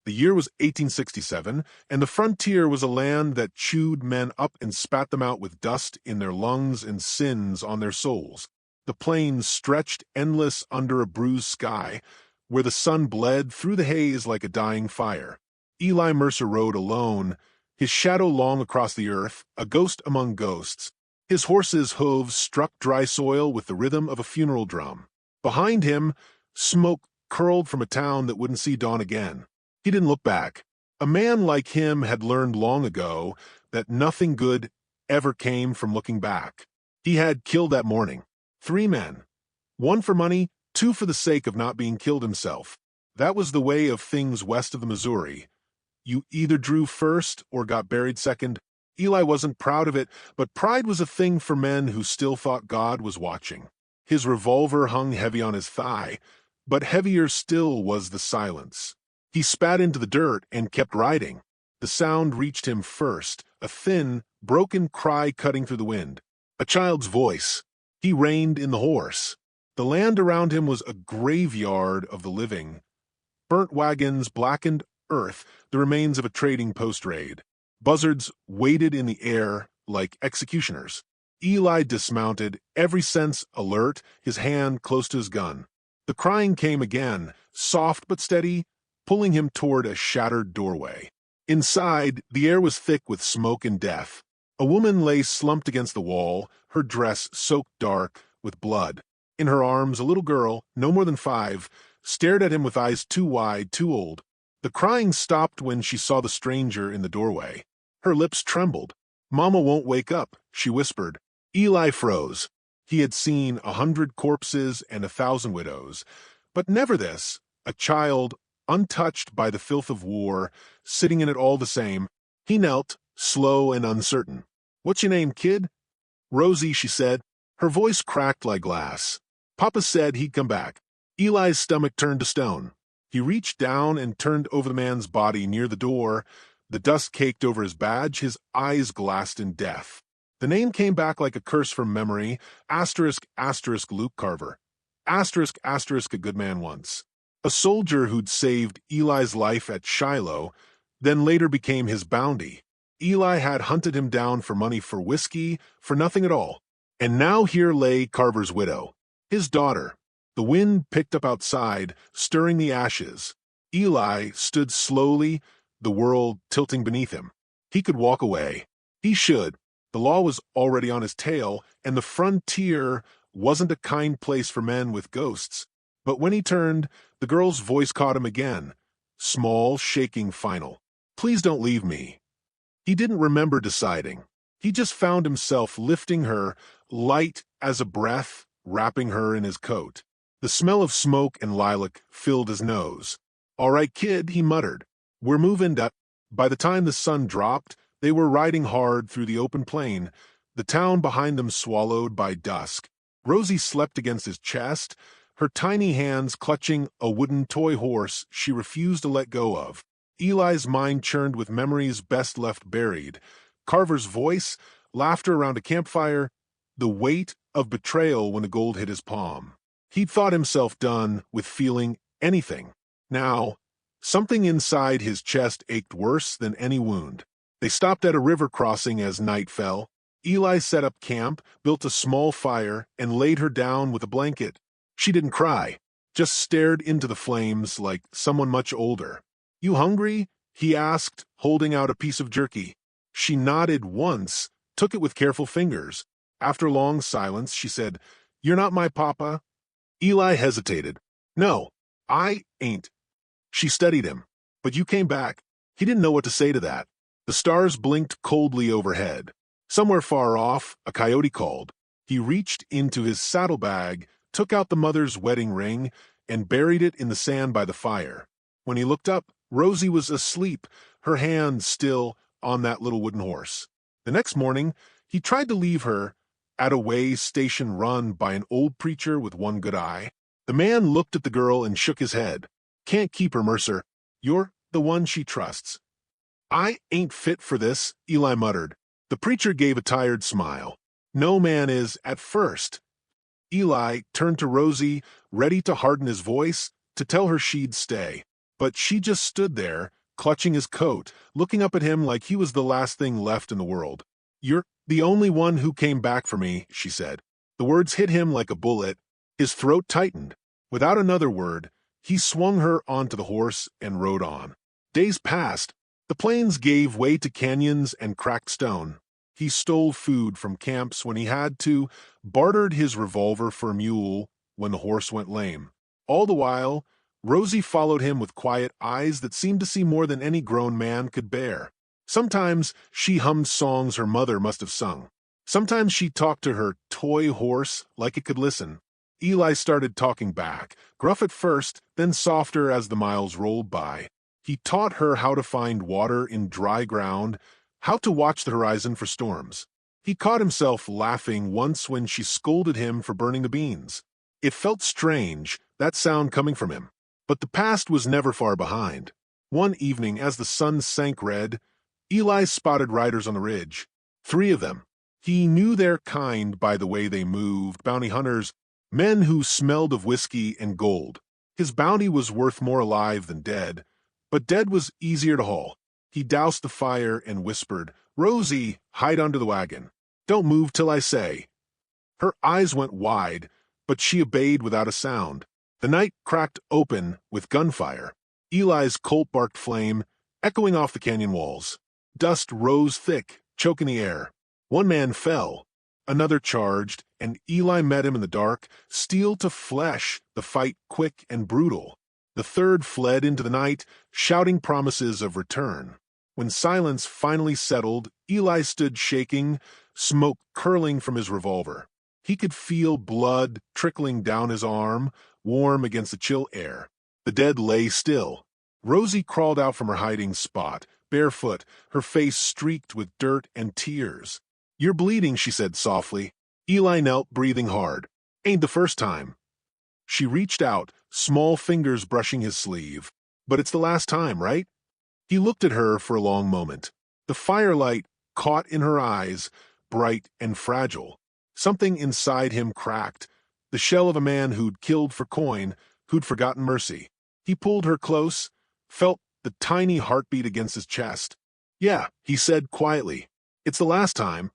The year was 1867, and the frontier was a land that chewed men up and spat them out with dust in their lungs and sins on their souls. The plains stretched endless under a bruised sky, where the sun bled through the haze like a dying fire. Eli Mercer rode alone, his shadow long across the earth, a ghost among ghosts. His horse's hooves struck dry soil with the rhythm of a funeral drum. Behind him, smoke curled from a town that wouldn't see dawn again. He didn't look back. A man like him had learned long ago that nothing good ever came from looking back. He had killed that morning 3 men. 1 for money, 2 for the sake of not being killed himself. That was the way of things west of the Missouri. You either drew first or got buried second. Eli wasn't proud of it, but pride was a thing for men who still thought God was watching. His revolver hung heavy on his thigh, but heavier still was the silence. He spat into the dirt and kept riding. The sound reached him first, a thin, broken cry cutting through the wind. A child's voice. He reined in the horse. The land around him was a graveyard of the living. Burnt wagons, blackened earth, the remains of a trading post raid. Buzzards waited in the air like executioners. Eli dismounted, every sense alert, his hand close to his gun. The crying came again, soft but steady, pulling him toward a shattered doorway. Inside, the air was thick with smoke and death. A woman lay slumped against the wall, her dress soaked dark with blood. In her arms, a little girl, no more than 5, stared at him with eyes too wide, too old. The crying stopped when she saw the stranger in the doorway. Her lips trembled. "Mama won't wake up," she whispered. Eli froze. He had seen 100 corpses and 1,000 widows, but never this, a child, untouched by the filth of war, sitting in it all the same. He knelt, slow and uncertain. "What's your name, kid?" "Rosie," she said. Her voice cracked like glass. "Papa said he'd come back." Eli's stomach turned to stone. He reached down and turned over the man's body near the door. The dust caked over his badge, his eyes glassed in death. The name came back like a curse from memory. Asterisk, asterisk, Luke Carver. Asterisk, asterisk, a good man once. A soldier who'd saved Eli's life at Shiloh, then later became his bounty. Eli had hunted him down for money for whiskey, for nothing at all. And now here lay Carver's widow, his daughter. The wind picked up outside, stirring the ashes. Eli stood slowly, the world tilting beneath him. He could walk away. He should. The law was already on his tail, and the frontier wasn't a kind place for men with ghosts. But when he turned, the girl's voice caught him again. Small, shaking, final. "Please don't leave me." He didn't remember deciding. He just found himself lifting her, light as a breath, wrapping her in his coat. The smell of smoke and lilac filled his nose. "All right, kid," he muttered. "We're moving up." By the time the sun dropped, they were riding hard through the open plain, the town behind them swallowed by dusk. Rosie slept against his chest, her tiny hands clutching a wooden toy horse she refused to let go of. Eli's mind churned with memories best left buried. Carver's voice, laughter around a campfire, the weight of betrayal when the gold hit his palm. He'd thought himself done with feeling anything. Now, something inside his chest ached worse than any wound. They stopped at a river crossing as night fell. Eli set up camp, built a small fire, and laid her down with a blanket. She didn't cry, just stared into the flames like someone much older. "You hungry?" he asked, holding out a piece of jerky. She nodded once, took it with careful fingers. After a long silence, she said, "You're not my papa?" Eli hesitated. "No, I ain't." She studied him. "But you came back." He didn't know what to say to that. The stars blinked coldly overhead. Somewhere far off, a coyote called. He reached into his saddlebag, took out the mother's wedding ring, and buried it in the sand by the fire. When he looked up, Rosie was asleep, her hand still on that little wooden horse. The next morning, he tried to leave her at a way station run by an old preacher with one good eye. The man looked at the girl and shook his head. "Can't keep her, Mercer. You're the one she trusts." "I ain't fit for this," Eli muttered. The preacher gave a tired smile. "No man is at first." Eli turned to Rosie, ready to harden his voice, to tell her she'd stay. but she just stood there, clutching his coat, looking up at him like he was the last thing left in the world. "You're the only one who came back for me," she said. The words hit him like a bullet. His throat tightened. Without another word, he swung her onto the horse and rode on. Days passed. The plains gave way to canyons and cracked stone. He stole food from camps when he had to, bartered his revolver for a mule when the horse went lame. All the while, Rosie followed him with quiet eyes that seemed to see more than any grown man could bear. Sometimes she hummed songs her mother must have sung. Sometimes she talked to her toy horse like it could listen. Eli started talking back, gruff at first, then softer as the miles rolled by. He taught her how to find water in dry ground, how to watch the horizon for storms. He caught himself laughing once when she scolded him for burning the beans. It felt strange, that sound coming from him. But the past was never far behind. One evening, as the sun sank red, Eli spotted riders on the ridge. 3 of them. He knew their kind by the way they moved, bounty hunters, men who smelled of whiskey and gold. His bounty was worth more alive than dead, but dead was easier to haul. He doused the fire and whispered, "Rosie, hide under the wagon. Don't move till I say." Her eyes went wide, but she obeyed without a sound. The night cracked open with gunfire. Eli's Colt barked flame, echoing off the canyon walls. Dust rose thick, choking the air. One man fell. Another charged, and Eli met him in the dark, steel to flesh, the fight quick and brutal. The third fled into the night, shouting promises of return. When silence finally settled, Eli stood shaking, smoke curling from his revolver. He could feel blood trickling down his arm, warm against the chill air. The dead lay still. Rosie crawled out from her hiding spot, barefoot, her face streaked with dirt and tears. "You're bleeding," she said softly. Eli knelt, breathing hard. "Ain't the first time." She reached out, small fingers brushing his sleeve. "But it's the last time, right?" He looked at her for a long moment. The firelight caught in her eyes, bright and fragile. Something inside him cracked, the shell of a man who'd killed for coin, who'd forgotten mercy. He pulled her close, felt the tiny heartbeat against his chest. "Yeah," he said quietly. "It's the last time."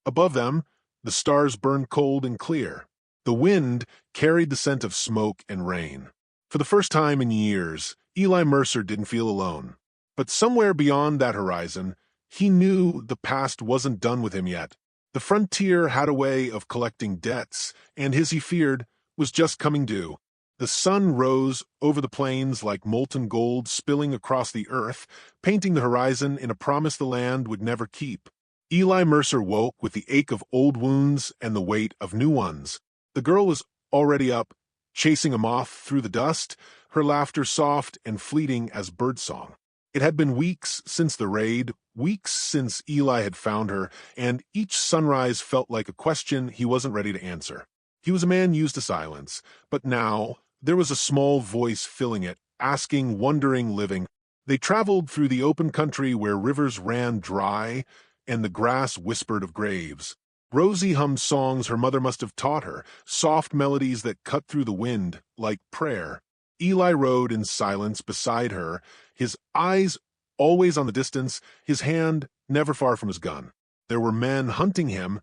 Above them, the stars burned cold and clear. The wind carried the scent of smoke and rain. For the first time in years, Eli Mercer didn't feel alone. But somewhere beyond that horizon, he knew the past wasn't done with him yet. The frontier had a way of collecting debts, and his, he feared, was just coming due. The sun rose over the plains like molten gold spilling across the earth, painting the horizon in a promise the land would never keep. Eli Mercer woke with the ache of old wounds and the weight of new ones. The girl was already up, chasing a moth through the dust, her laughter soft and fleeting as birdsong. It had been weeks since the raid, weeks since Eli had found her, and each sunrise felt like a question he wasn't ready to answer. He was a man used to silence, but now there was a small voice filling it, asking, wondering, living. They traveled through the open country where rivers ran dry and the grass whispered of graves. Rosie hummed songs her mother must have taught her, soft melodies that cut through the wind like prayer. Eli rode in silence beside her, his eyes always on the distance, his hand never far from his gun. There were men hunting him,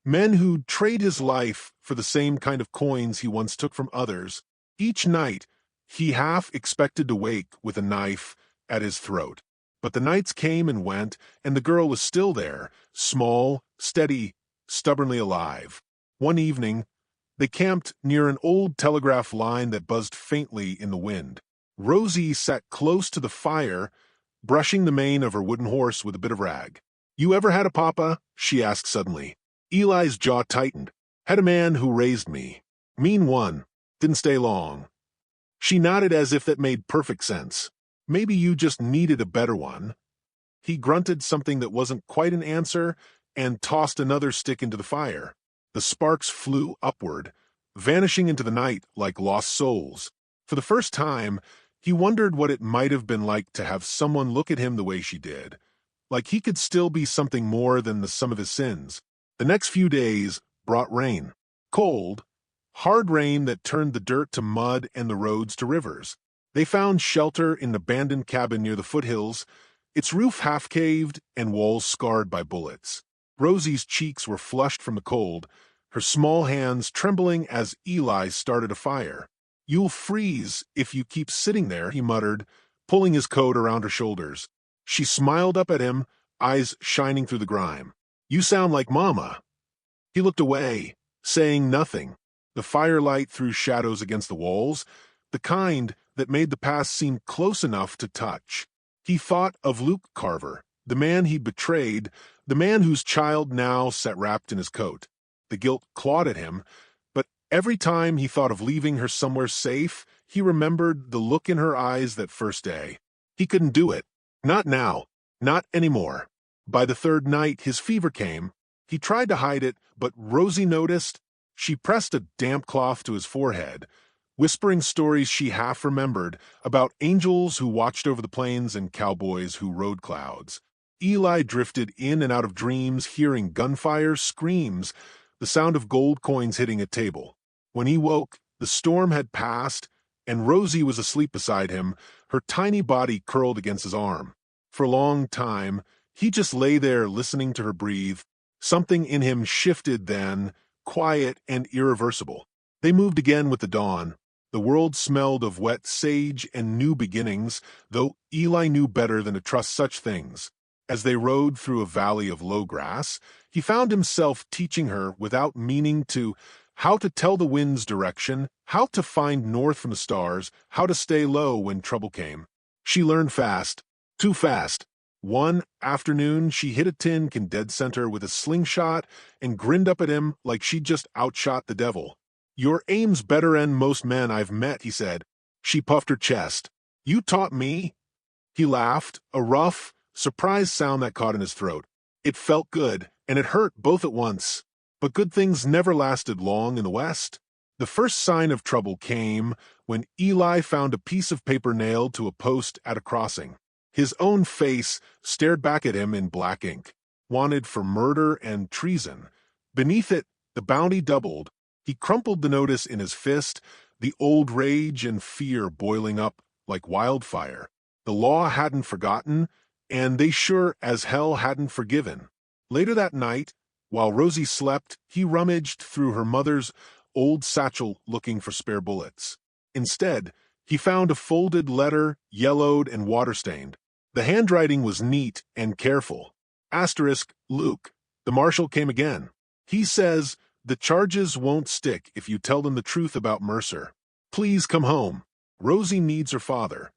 men who'd trade his life for the same kind of coins he once took from others. Each night, he half expected to wake with a knife at his throat. But the nights came and went, and the girl was still there, small, steady, stubbornly alive. One evening, they camped near an old telegraph line that buzzed faintly in the wind. Rosie sat close to the fire, brushing the mane of her wooden horse with a bit of rag. "You ever had a papa?" she asked suddenly. Eli's jaw tightened. "Had a man who raised me. Mean one. Didn't stay long." She nodded as if that made perfect sense. "Maybe you just needed a better one." He grunted something that wasn't quite an answer and tossed another stick into the fire. The sparks flew upward, vanishing into the night like lost souls. For the first time, he wondered what it might have been like to have someone look at him the way she did, like he could still be something more than the sum of his sins. The next few days brought rain. Cold, hard rain that turned the dirt to mud and the roads to rivers. They found shelter in an abandoned cabin near the foothills, its roof half-caved and walls scarred by bullets. Rosie's cheeks were flushed from the cold, her small hands trembling as Eli started a fire. "You'll freeze if you keep sitting there," he muttered, pulling his coat around her shoulders. She smiled up at him, eyes shining through the grime. "You sound like Mama." He looked away, saying nothing. The firelight threw shadows against the walls, the kind that made the past seem close enough to touch. He thought of Luke Carver, the man he'd betrayed, the man whose child now sat wrapped in his coat. The guilt clawed at him, but every time he thought of leaving her somewhere safe, he remembered the look in her eyes that first day. He couldn't do it. Not now. Not anymore. By the third night, his fever came. He tried to hide it, but Rosie noticed. She pressed a damp cloth to his forehead, whispering stories she half remembered about angels who watched over the plains and cowboys who rode clouds. Eli drifted in and out of dreams, hearing gunfire, screams, the sound of gold coins hitting a table. When he woke, the storm had passed, and Rosie was asleep beside him, her tiny body curled against his arm. For a long time, he just lay there listening to her breathe. Something in him shifted then, quiet and irreversible. They moved again with the dawn. The world smelled of wet sage and new beginnings, though Eli knew better than to trust such things. As they rode through a valley of low grass, he found himself teaching her without meaning to how to tell the wind's direction, how to find north from the stars, how to stay low when trouble came. She learned fast, too fast. One afternoon, she hit a tin can dead center with a slingshot and grinned up at him like she'd just outshot the devil. "Your aim's better'n most men I've met," he said. She puffed her chest. "You taught me?" He laughed, a rough, surprised sound that caught in his throat. It felt good, and it hurt both at once. But good things never lasted long in the West. The first sign of trouble came when Eli found a piece of paper nailed to a post at a crossing. His own face stared back at him in black ink. Wanted for murder and treason. Beneath it, the bounty doubled. He crumpled the notice in his fist, the old rage and fear boiling up like wildfire. The law hadn't forgotten, and they sure as hell hadn't forgiven. Later that night, while Rosie slept, he rummaged through her mother's old satchel looking for spare bullets. Instead, he found a folded letter, yellowed and water-stained. The handwriting was neat and careful. Asterisk, Luke. The marshal came again. He says, "The charges won't stick if you tell them the truth about Mercer. Please come home. Rosie needs her father."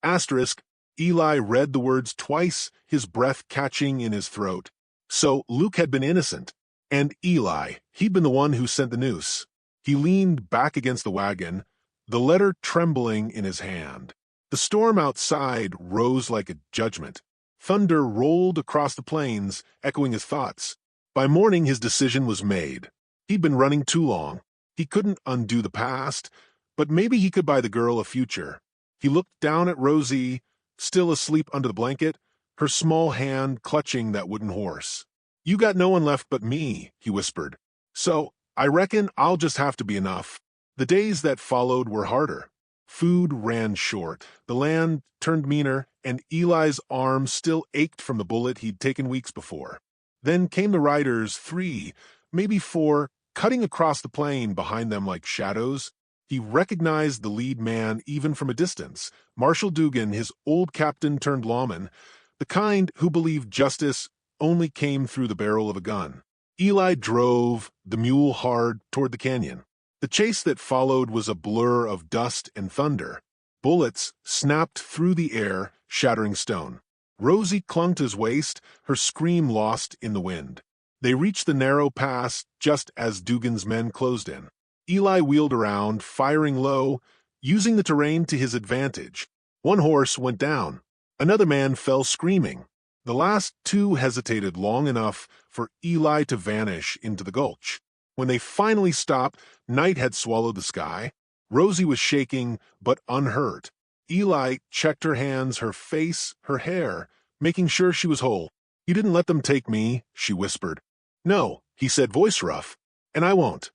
Asterisk, Eli read the words twice, his breath catching in his throat. So Luke had been innocent. And Eli, he'd been the one who sent the noose. He leaned back against the wagon, the letter trembling in his hand. The storm outside rose like a judgment. Thunder rolled across the plains, echoing his thoughts. By morning, his decision was made. He'd been running too long. He couldn't undo the past, but maybe he could buy the girl a future. He looked down at Rosie, still asleep under the blanket, her small hand clutching that wooden horse. "You got no one left but me," he whispered. "So I reckon I'll just have to be enough." The days that followed were harder. Food ran short, the land turned meaner, and Eli's arm still ached from the bullet he'd taken weeks before. Then came the riders, 3, maybe 4, cutting across the plain behind them like shadows. He recognized the lead man even from a distance, Marshal Dugan, his old captain turned lawman, the kind who believed justice only came through the barrel of a gun. Eli drove, the mule hard, toward the canyon. The chase that followed was a blur of dust and thunder. Bullets snapped through the air, shattering stone. Rosie clung to his waist, her scream lost in the wind. They reached the narrow pass just as Dugan's men closed in. Eli wheeled around, firing low, using the terrain to his advantage. One horse went down. Another man fell screaming. The last 2 hesitated long enough for Eli to vanish into the gulch. When they finally stopped, night had swallowed the sky. Rosie was shaking, but unhurt. Eli checked her hands, her face, her hair, making sure she was whole. "You didn't let them take me," she whispered. "No," he said, voice rough, "and I won't."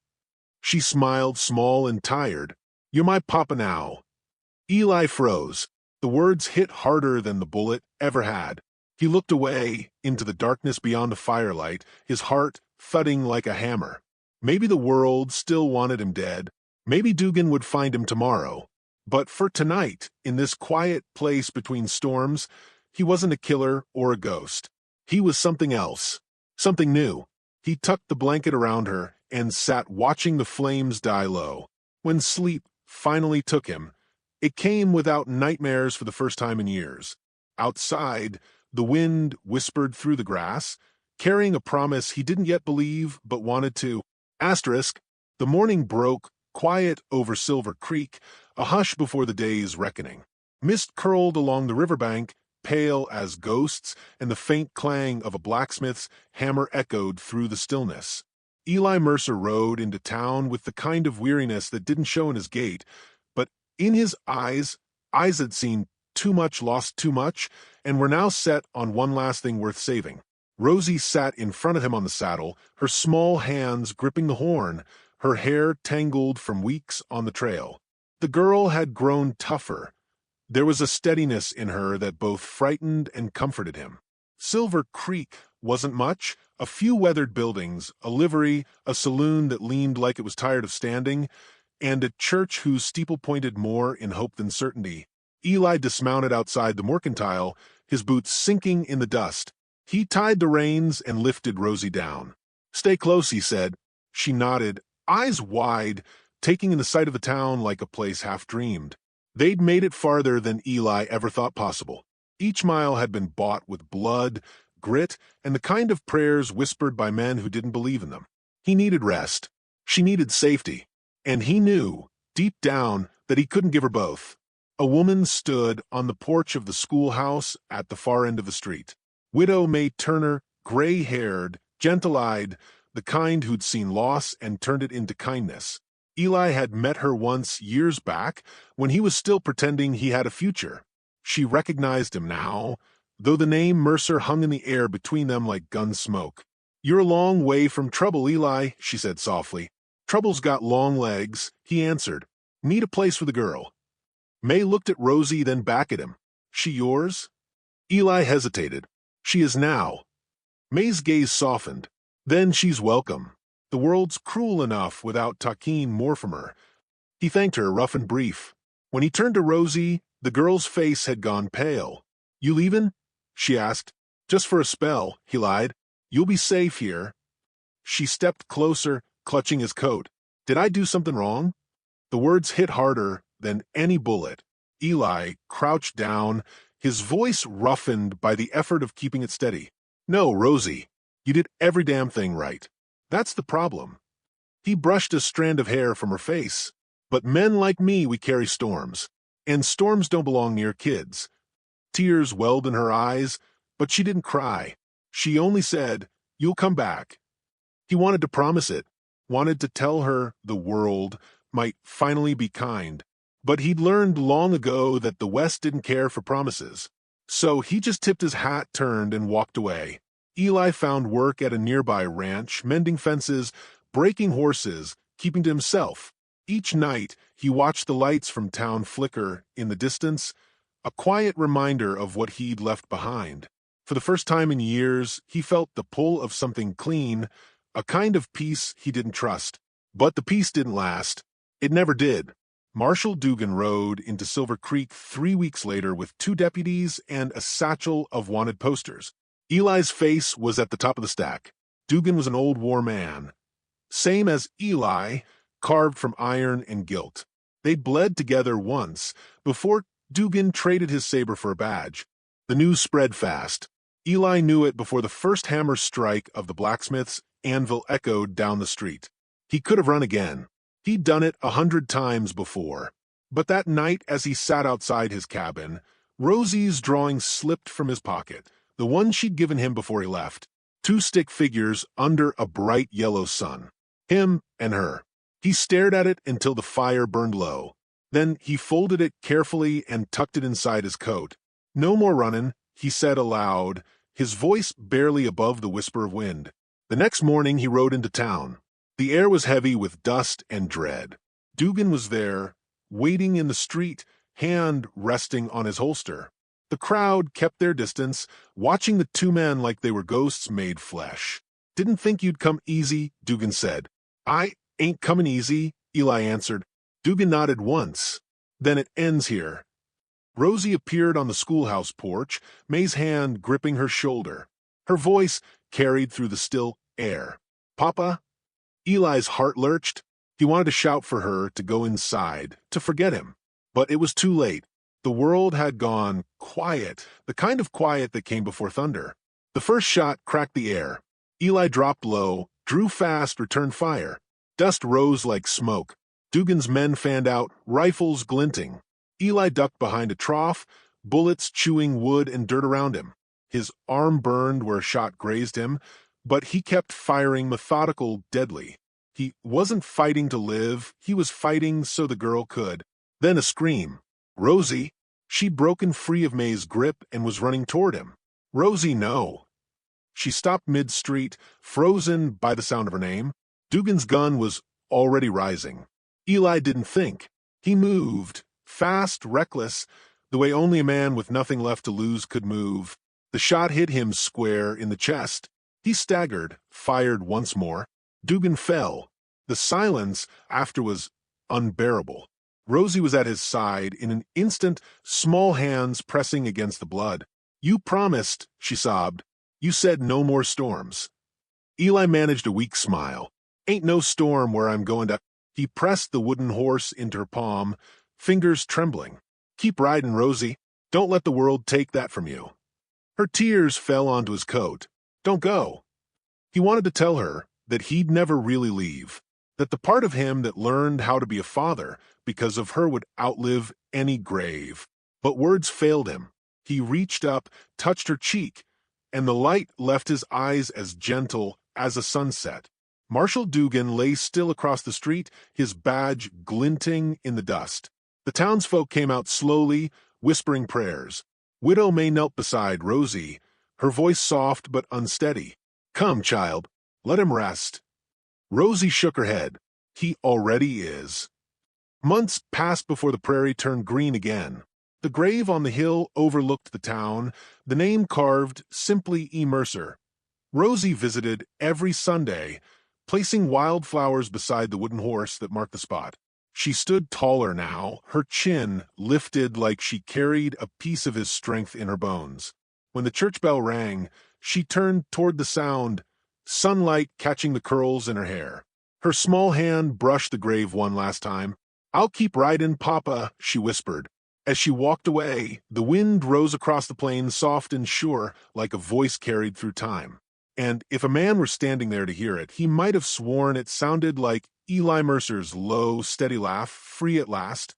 She smiled, small and tired. "You're my papa now." Eli froze. The words hit harder than the bullet ever had. He looked away into the darkness beyond the firelight, his heart thudding like a hammer. Maybe the world still wanted him dead. Maybe Dugan would find him tomorrow. But for tonight, in this quiet place between storms, he wasn't a killer or a ghost. He was something else, something new. He tucked the blanket around her and sat watching the flames die low. When sleep finally took him, it came without nightmares for the first time in years. Outside, the wind whispered through the grass, carrying a promise he didn't yet believe but wanted to. Asterisk, the morning broke, quiet over Silver Creek, a hush before the day's reckoning. Mist curled along the riverbank, pale as ghosts, and the faint clang of a blacksmith's hammer echoed through the stillness. Eli Mercer rode into town with the kind of weariness that didn't show in his gait, but in his eyes had seen too much, lost too much, and were now set on one last thing worth saving. Rosie sat in front of him on the saddle, her small hands gripping the horn, her hair tangled from weeks on the trail. The girl had grown tougher. There was a steadiness in her that both frightened and comforted him. Silver Creek wasn't much, a few weathered buildings, a livery, a saloon that leaned like it was tired of standing, and a church whose steeple pointed more in hope than certainty. Eli dismounted outside the mercantile, his boots sinking in the dust. He tied the reins and lifted Rosie down. "Stay close," he said. She nodded, eyes wide, taking in the sight of the town like a place half-dreamed. They'd made it farther than Eli ever thought possible. Each mile had been bought with blood, grit, and the kind of prayers whispered by men who didn't believe in them. He needed rest. She needed safety. And he knew, deep down, that he couldn't give her both. A woman stood on the porch of the schoolhouse at the far end of the street. Widow May Turner, gray-haired, gentle-eyed, the kind who'd seen loss and turned it into kindness. Eli had met her once years back when he was still pretending he had a future. She recognized him now, though the name Mercer hung in the air between them like gun smoke. "You're a long way from trouble, Eli," she said softly. "Trouble's got long legs," he answered. "Need a place for the girl." May looked at Rosie, then back at him. "She yours?" Eli hesitated. "She is now." May's gaze softened. "Then she's welcome. The world's cruel enough without taking more from her." He thanked her, rough and brief. When he turned to Rosie, the girl's face had gone pale. "You leavin'?" she asked. "Just for a spell," he lied. "You'll be safe here." She stepped closer, clutching his coat. "Did I do something wrong?" The words hit harder than any bullet. Eli crouched down, his voice roughened by the effort of keeping it steady. "No, Rosie, you did every damn thing right. That's the problem." He brushed a strand of hair from her face. "But men like me, we carry storms. And storms don't belong near kids." Tears welled in her eyes, but she didn't cry. She only said, "You'll come back." He wanted to promise it, wanted to tell her the world might finally be kind. But he'd learned long ago that the West didn't care for promises. So he just tipped his hat, turned, and walked away. Eli found work at a nearby ranch, mending fences, breaking horses, keeping to himself. Each night, he watched the lights from town flicker in the distance, a quiet reminder of what he'd left behind. For the first time in years, he felt the pull of something clean, a kind of peace he didn't trust. But the peace didn't last. It never did. Marshal Dugan rode into Silver Creek 3 weeks later with 2 deputies and a satchel of wanted posters. Eli's face was at the top of the stack. Dugan was an old war man. Same as Eli, carved from iron and guilt. They'd bled together once, before Dugan traded his saber for a badge. The news spread fast. Eli knew it before the first hammer strike of the blacksmith's anvil echoed down the street. He could have run again. He'd done it 100 times before. But that night, as he sat outside his cabin, Rosie's drawing slipped from his pocket, the one she'd given him before he left. 2 stick figures under a bright yellow sun. Him and her. He stared at it until the fire burned low. Then he folded it carefully and tucked it inside his coat. "No more running," he said aloud, his voice barely above the whisper of wind. The next morning he rode into town. The air was heavy with dust and dread. Dugan was there, waiting in the street, hand resting on his holster. The crowd kept their distance, watching the two men like they were ghosts made flesh. "Didn't think you'd come easy," Dugan said. "I ain't coming easy," Eli answered. Dugan nodded once. "Then it ends here." Rosie appeared on the schoolhouse porch, May's hand gripping her shoulder. Her voice carried through the still air. "Papa?" Eli's heart lurched. He wanted to shout for her to go inside, to forget him. But it was too late. The world had gone quiet, the kind of quiet that came before thunder. The first shot cracked the air. Eli dropped low, drew fast, returned fire. Dust rose like smoke. Dugan's men fanned out, rifles glinting. Eli ducked behind a trough, bullets chewing wood and dirt around him. His arm burned where a shot grazed him, but he kept firing, methodical, deadly. He wasn't fighting to live, he was fighting so the girl could. Then a scream. "Rosie!" She'd broken free of May's grip and was running toward him. "Rosie, no!" She stopped mid-street, frozen by the sound of her name. Dugan's gun was already rising. Eli didn't think. He moved, fast, reckless, the way only a man with nothing left to lose could move. The shot hit him square in the chest. He staggered, fired once more. Dugan fell. The silence after was unbearable. Rosie was at his side in an instant, small hands pressing against the blood. "You promised," she sobbed. "You said no more storms." Eli managed a weak smile. "Ain't no storm where I'm going to—" He pressed the wooden horse into her palm, fingers trembling. "Keep riding, Rosie. Don't let the world take that from you." Her tears fell onto his coat. "Don't go." He wanted to tell her that he'd never really leave, that the part of him that learned how to be a father because of her would outlive any grave. But words failed him. He reached up, touched her cheek, and the light left his eyes as gentle as a sunset. Marshal Dugan lay still across the street, his badge glinting in the dust. The townsfolk came out slowly, whispering prayers. Widow May knelt beside Rosie, her voice soft but unsteady. "Come, child, let him rest." Rosie shook her head. "He already is." Months passed before the prairie turned green again. The grave on the hill overlooked the town, the name carved simply E. Mercer. Rosie visited every Sunday, placing wildflowers beside the wooden horse that marked the spot. She stood taller now, her chin lifted like she carried a piece of his strength in her bones. When the church bell rang, she turned toward the sound, sunlight catching the curls in her hair. Her small hand brushed the grave one last time. "I'll keep riding, Papa," she whispered. As she walked away, the wind rose across the plain, soft and sure, like a voice carried through time. And if a man were standing there to hear it, he might have sworn it sounded like Eli Mercer's low, steady laugh, free at last.